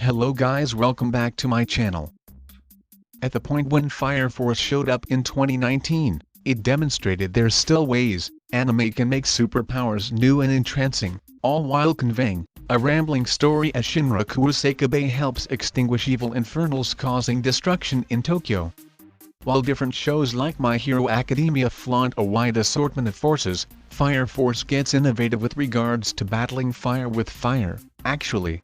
Hello guys, welcome back to my channel. At the point when Fire Force showed up in 2019, it demonstrated there's still ways anime can make superpowers new and entrancing, all while conveying a rambling story as Shinra Kusakabe helps extinguish evil infernals causing destruction in Tokyo. While different shows like My Hero Academia flaunt a wide assortment of forces, Fire Force gets innovative with regards to battling fire with fire. Actually,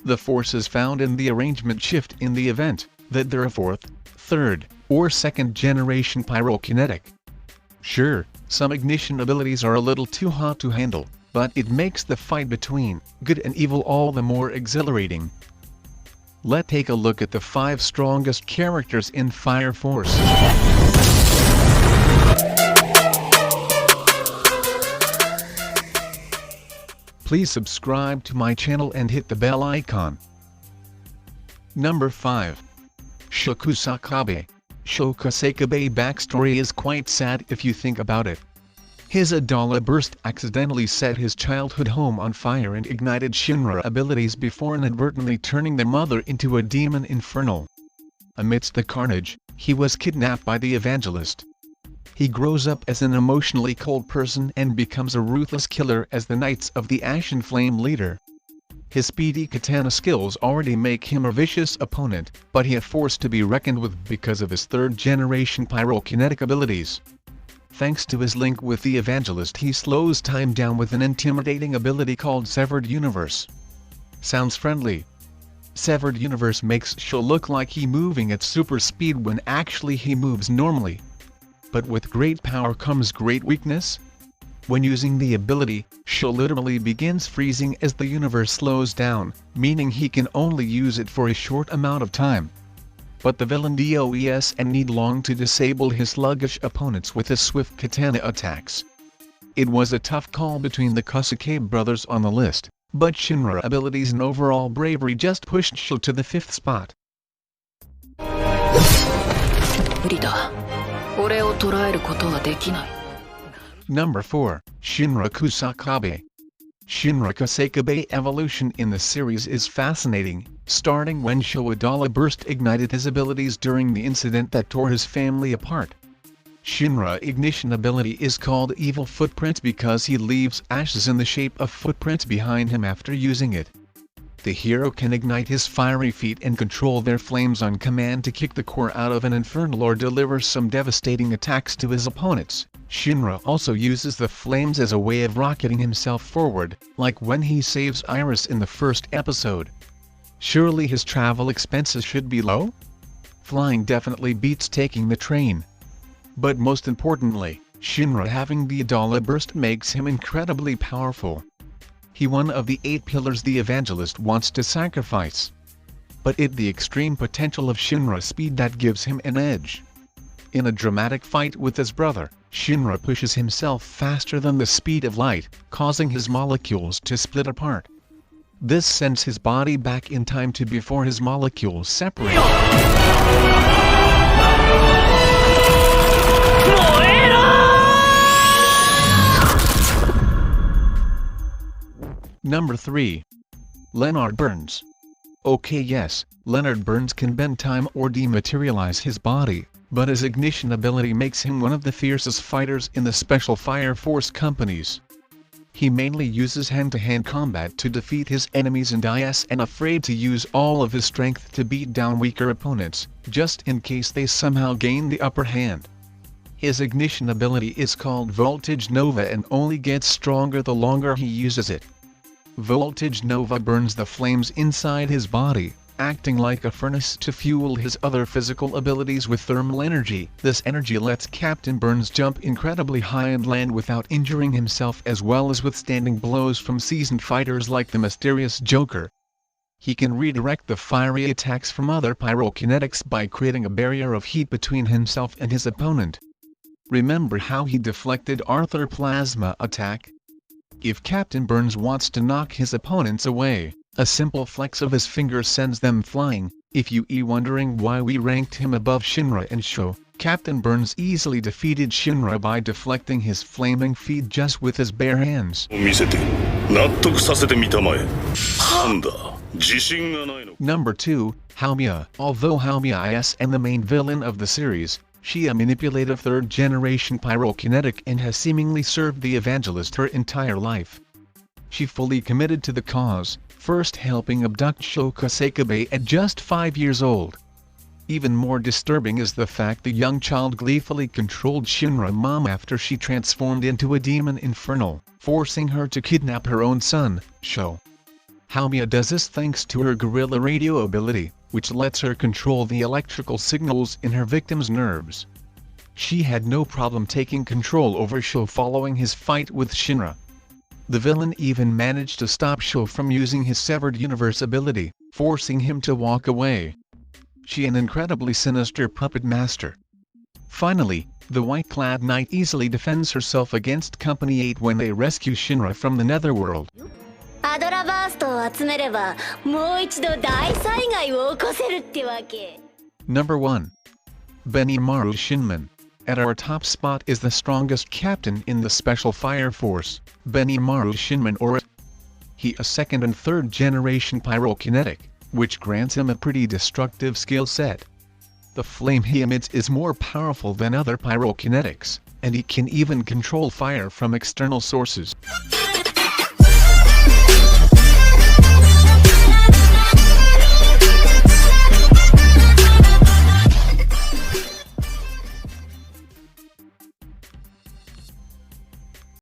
the forces found in the arrangement shift in the event that they're a fourth, third, or second generation pyrokinetic. Sure, some ignition abilities are a little too hot to handle, but it makes the fight between good and evil all the more exhilarating. Let's take a look at the 5 strongest characters in Fire Force. Please subscribe to my channel and hit the bell icon. Number 5. Sho Kusakabe. Sho Kusakabe backstory is quite sad if you think about it. His Adala burst accidentally set his childhood home on fire and ignited Shinra abilities before inadvertently turning their mother into a demon infernal. Amidst the carnage, he was kidnapped by the evangelist. He grows up as an emotionally cold person and becomes a ruthless killer as the Knights of the Ashen Flame leader. His speedy katana skills already make him a vicious opponent, but he is forced to be reckoned with because of his third-generation pyrokinetic abilities. Thanks to his link with the evangelist, he slows time down with an intimidating ability called Severed Universe. Sounds friendly. Severed Universe makes Sho look like he moving at super speed when actually he moves normally. But with great power comes great weakness. When using the ability, Sho literally begins freezing as the universe slows down, meaning he can only use it for a short amount of time. But the villain does and need long to disable his sluggish opponents with his swift katana attacks. It was a tough call between the Kusakabe brothers on the list, but Shinra abilities and overall bravery just pushed Sho to the 5th spot. Number 4. Shinra Kusakabe. Shinra Kusakabe evolution in the series is fascinating, starting when Sho Adala burst ignited his abilities during the incident that tore his family apart. Shinra ignition ability is called Evil Footprint because he leaves ashes in the shape of footprints behind him after using it. The hero can ignite his fiery feet and control their flames on command to kick the core out of an infernal or deliver some devastating attacks to his opponents. Shinra also uses the flames as a way of rocketing himself forward, like when he saves Iris in the first episode. Surely his travel expenses should be low? Flying definitely beats taking the train. But most importantly, Shinra having the Adala burst makes him incredibly powerful. He one of the 8 pillars the evangelist wants to sacrifice. But it's the extreme potential of Shinra's speed that gives him an edge. In a dramatic fight with his brother, Shinra pushes himself faster than the speed of light, causing his molecules to split apart. This sends his body back in time to before his molecules separate. Number 3. Leonard Burns. Okay, yes, Leonard Burns can bend time or dematerialize his body, but his ignition ability makes him one of the fiercest fighters in the Special Fire Force companies. He mainly uses hand-to-hand combat to defeat his enemies and is unafraid to use all of his strength to beat down weaker opponents, just in case they somehow gain the upper hand. His ignition ability is called Voltage Nova and only gets stronger the longer he uses it. Voltage Nova burns the flames inside his body, acting like a furnace to fuel his other physical abilities with thermal energy. This energy lets Captain Burns jump incredibly high and land without injuring himself, as well as withstanding blows from seasoned fighters like the mysterious Joker. He can redirect the fiery attacks from other pyrokinetics by creating a barrier of heat between himself and his opponent. Remember how he deflected Arthur's plasma attack? If Captain Burns wants to knock his opponents away, a simple flex of his finger sends them flying. If you wondering why we ranked him above Shinra and Sho, Captain Burns easily defeated Shinra by deflecting his flaming feet just with his bare hands. Number 2, Howmia. Although Howmia is the main villain of the series, she a manipulative third-generation pyrokinetic and has seemingly served the evangelist her entire life. She fully committed to the cause, first helping abduct Sho Kusakabe at just 5 years old. Even more disturbing is the fact the young child gleefully controlled Shinra mom after she transformed into a demon infernal, forcing her to kidnap her own son, Sho. Howmia does this thanks to her guerrilla radio ability, which lets her control the electrical signals in her victim's nerves. She had no problem taking control over Sho following his fight with Shinra. The villain even managed to stop Sho from using his severed universe ability, forcing him to walk away. She an incredibly sinister puppet master. Finally, the white-clad knight easily defends herself against Company 8 when they rescue Shinra from the netherworld. Number 1. Benimaru Shinman. At our top spot is the strongest captain in the Special Fire Force, Benimaru Shinman, or he a second and third generation pyrokinetic, which grants him a pretty destructive skill set. The flame he emits is more powerful than other pyrokinetics, and he can even control fire from external sources.